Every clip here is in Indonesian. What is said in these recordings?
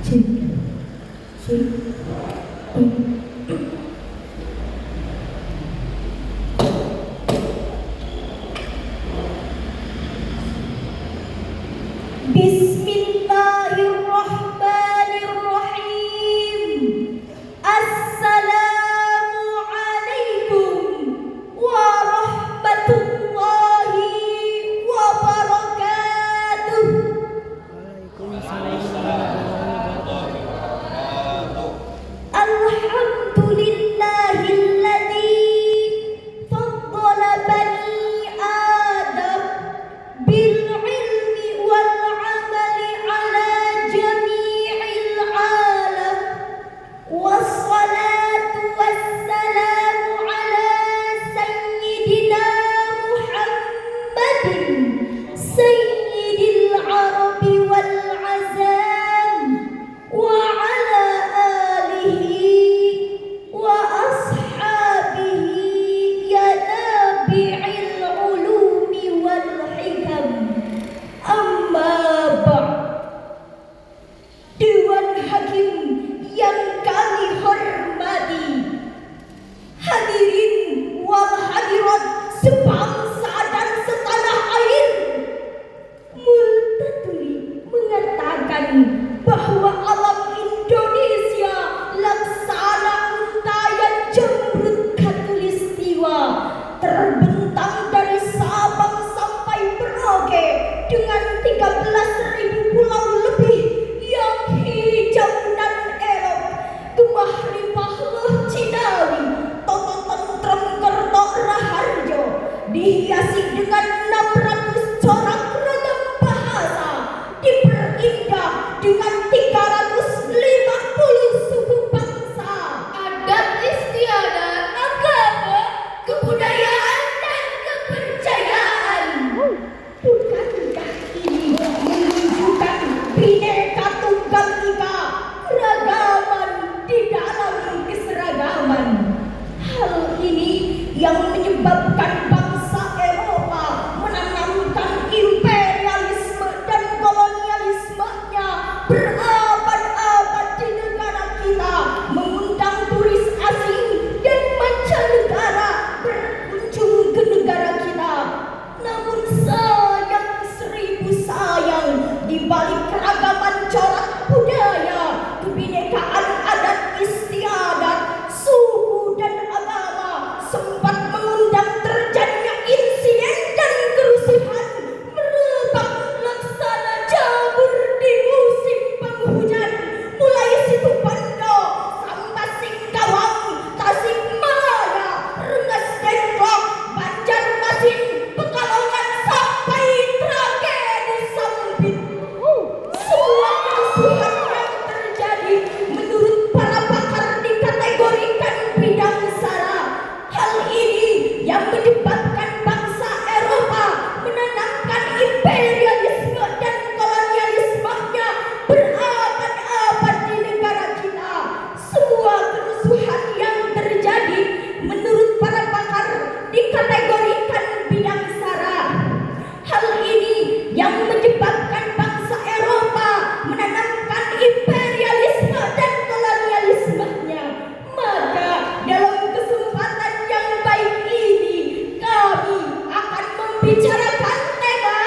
Bismillahirrahmanirrahim. Assalamualaikum warahmatullahi wabarakatuh. Alhamdulillahilladzi faddala bani Adam bil ilmi wal amali ala jami'il alam. Wassalatu wassalamu ala sayyidina Muhammadin sayyidil arabi wal azam wa ala alihi wa ashabihi ya nabi'il ulumi wal hikam. Amma ba'd. Dewan Hakim yang kami hormati, hadirin wal hadirat sebangsa dan setanah air, Multatuli mengatakan bahwa alam Indonesia laksana untayan jamrut khatulistiwa, terbentang dari Sabang sampai Merauke dengan 13.000 pulau lebih yang hijau dan elok, gemah limpah leh Cidawi, toto tentrem kerto raharjo, dihiasi dengan 600 corak ragam bahasa, diperindah dengan 350 suku bangsa, adat istiadat, agama, kebudayaan dan kepercayaan. Bukankah ini menunjukkan Bhinneka Tunggal Ika, keragaman di dalam keseragaman? Hal ini yang menyebabkan bangsa Eropa menanamkan imperialisme dan kolonialismenya berabad-abad di negara kita, mengundang turis asing dan mancanegara berkunjung ke negara kita. Namun sayang seribu sayang, di balik keragaman corak budaya, kebinekaan adat istiadat, suku dan agama sempat mengundang terjadinya insiden dan kerusuhan, merebak laksana jamur di musim penghujan, mulai Situbondo sampai Singkawang, Tasikmalaya, Rengas Dengklok, Banjarmasin, Pekalongan sampai tragedi Sampit. Semua kerusuhan yang terjadi menurut para pakar dikategorikan bidang sara. Hal ini yang menyebabkan bangsa Eropa menanamkan imperialisme dan kolonialismenya berabad-abad di negara kita. Semua kerusuhan yang terjadi menurut para pakar dikategorikan bidang sara. Hal ini yang menyebabkan bangsa Eropa menanamkan imperialisme dan kolonialismenya. Maka dalam kesempatan yang baik ini, kami akan membicarakan tema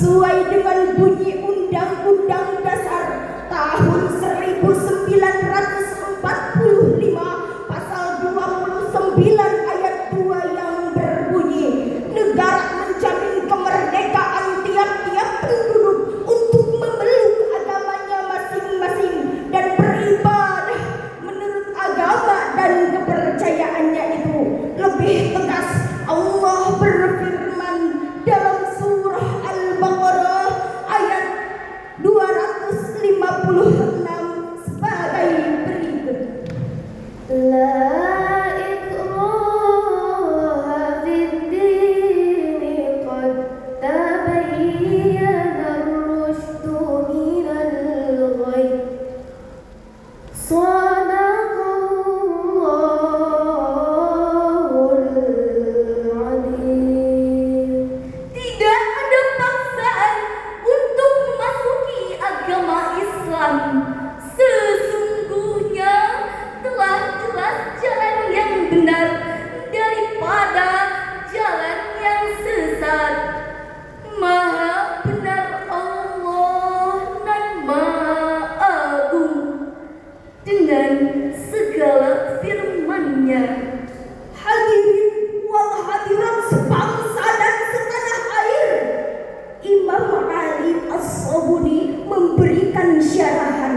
sesuai dengan bunyi Undang-Undang Dasar tahun 1945 pasal 29 ayat 2 yang berbunyi, negara menjamin kemerdekaan tiap-tiap penduduk untuk memeluk agamanya masing-masing dan beribadah menurut agama dan kepercayaannya itu. Lebih tegas, Allah berfirman dalam surah Al-Baqarah ayat 256 sebagai berikut. La ikraha fid-din qad tabayyana ar-rusydu minal ghayy. Shadaqallahul adzim. Tidak ada paksaan untuk memasuki agama Islam. Sesungguhnya telah jelas jalan yang benar daripada jalan yang sesat. Maha benar Allah dan Maha Agung dengan segala firman-Nya. Hadirin wal hadirat sebangsa dan setanah air, Imam Ali As-Sabuni memberikan syarahan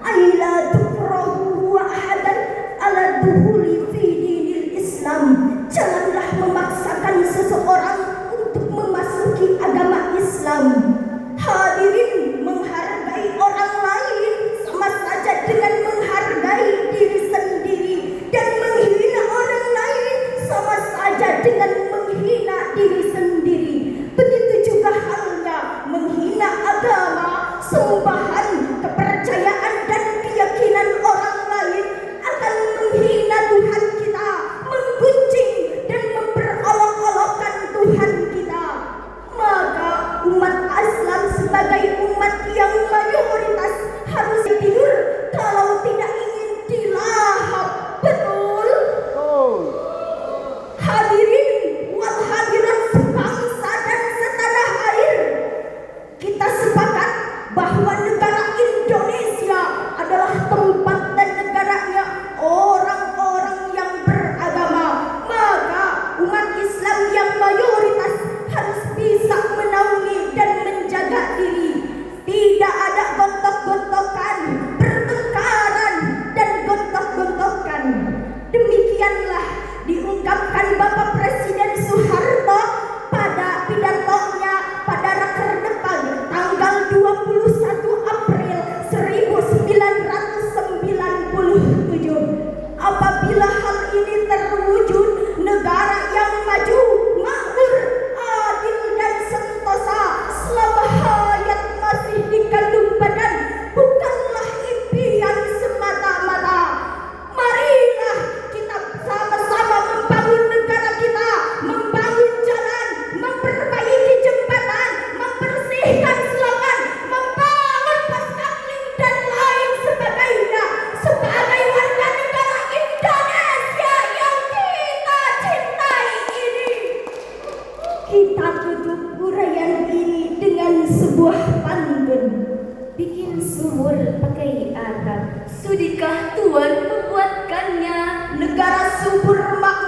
aila tukrahu ahadan ala duhuli fi dinil Islam. Janganlah memaksakan seseorang untuk memasuki agama Islam. Hadirin, menghargai orang lain sama saja dengan menghargai diri sendiri, dan menghina orang lain sama saja dengan menghina diri sendiri. Begitu juga halnya menghina agama, sembahan, kepercayaan dan keyakinan orang lain akan menghina Tuhan kita, menggunjing dan memperolok-olokkan Tuhan kita. Maka umat Islam sebagai umat yang mayoritas harus tidur kalau tidak ingin dilahap. Betul? Hadirin wal hadirat sebangsa dan setanah air, kita sepakat bahwa negara Indonesia adalah tempat dan negaranya orang-orang yang beragama. Maka umat Islam yang mayoritas harus bisa menaungi dan menjaga diri. Tidak ada gontok-gontokan, pertengkaran dan gontok-gontokan. Demikianlah diungkapkan Bapak Presiden Soeharto pada pidatonya pada Rakerdepan tanggal 21 April 1997. Apabila hal ini terwujud, negara yang maju, makmur, adil dan sentosa selama hayat masih dikandung badan bukanlah impian semata-mata. Marilah kita sama-sama membangun negara kita, membangun jalan, memperbaiki jembatan, membersihkan selokan, membangun paskapling dan lain sebagainya. Sebagai warga negara Indonesia yang kita cintai ini, kita tutup uraian ini dengan sebuah pantun. Bikin sumur pakai atap. Sudikah Tuhan membuatkannya? Negara subur makmur